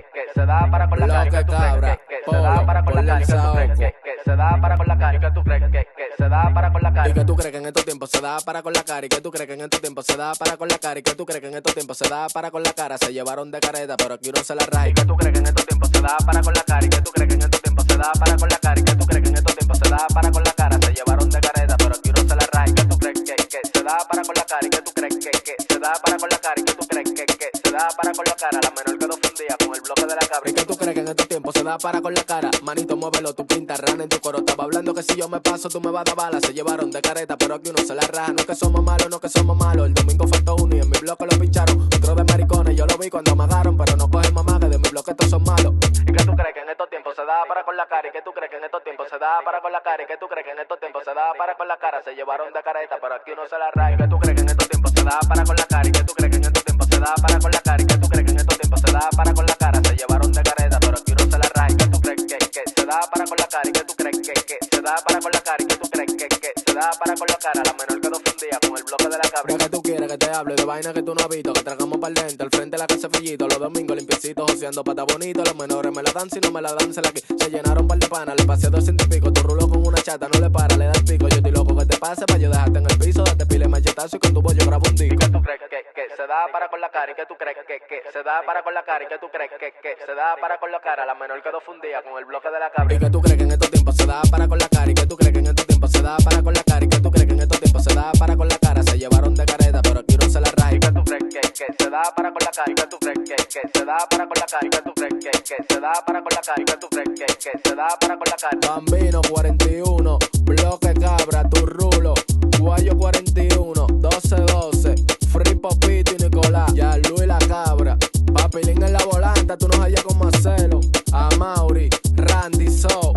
que se da para con la cara, que tú crees que se da para con la cara, que tú crees que se da para con la cara, que tú crees que se da para con la cara, y que tú crees que en estos tiempos se da para con la cara, y que tú crees que en estos tiempos se da para con la cara, y que tú crees que en estos tiempos se da para con la cara, se llevaron de careta, pero aquí uno se la raja, y que tú crees que en estos tiempos se da para con la cara, y que tú crees que en estos tiempos se da para con la cara, y que tú crees que en estos tiempos se da para con la cara, se llevaron de careta, pero aquí uno se la raja, y que tú crees que se da para con la cara, y que tú crees que se da para con la cara, y que tú crees que se da para con la cara, la menor quedó fundida con el bloque de la cabra, y que tú crees que en estos tiempos se da para con la cara, manito muévelo, tu pinta rana en tu coro, estaba hablando que si yo me paso tú me vas a dar bala, se llevaron de careta, pero aquí uno se la raja, no es que somos malos, no es que somos malos, el domingo faltó uno y en mi bloque lo pincharon, otro de maricones, yo lo vi cuando me agarraron, pero no cogen mamá que de mi bloque estos son malos, y que tú crees que en estos tiempos se da para con la cara, y que tú crees que en estos tiempos se da para con la cara, y que tú crees que en estos tiempos se da para con la cara, se llevaron de careta, pero aquí uno se la raja, y que tú crees que en estos tiempos se da para con la cara, y que tú crees que en estos tiempos se da para con la cara, y que tú crees que en estos tiempos se da para con la cara, se llevaron de careta, pero aquí uno se la raja, y que tú crees que se da para con la cara, y que tú crees que se da para con la cara, y que tú crees que se da para con la cara, la menor quedó fundida con el bloque de la cabra. de que tú quieres que te hable de vaina que tú no has visto, que tragamos para dentro, al frente de la casa Fellito, los domingos limpiecitos, joseando pata bonito, los menores me la dan, si no me la dan, se la aquí, se llenaron par de panas, le pasé 200 y pico, tu rulo con una chata, no le para, le da el pico, yo estoy loco que te pase, pa' yo dejarte en el piso, date pile machetazo y con tu voz yo grabo un disco. Y que tú crees que se da para con la cara, y que tú crees que se da para con la cara, y que tú crees que se da para con la cara, la menor quedó fundida con el bloque de la cabra. Y que tú crees que en estos tiempos se da para con la cara, y que tú crees que en estos tiempos se da para con la cara, y que tú crees que en estos tiempos se da para con la cara, se llevaron de careta, pero aquí no se la raja. Y que tú crees que se da para con la cara, y que tú crees que se da para con la cara, y que tú crees que se da para con la cara, y que tú crees que se da para con la cara. Bambino 41, bloque cabra, tu rulo, Guayo 41, 1212, Free Popito y Nicolás, ya Luis la cabra, Papilín en la volanta, tú no hallas con Marcelo, a Mauri, Randy So.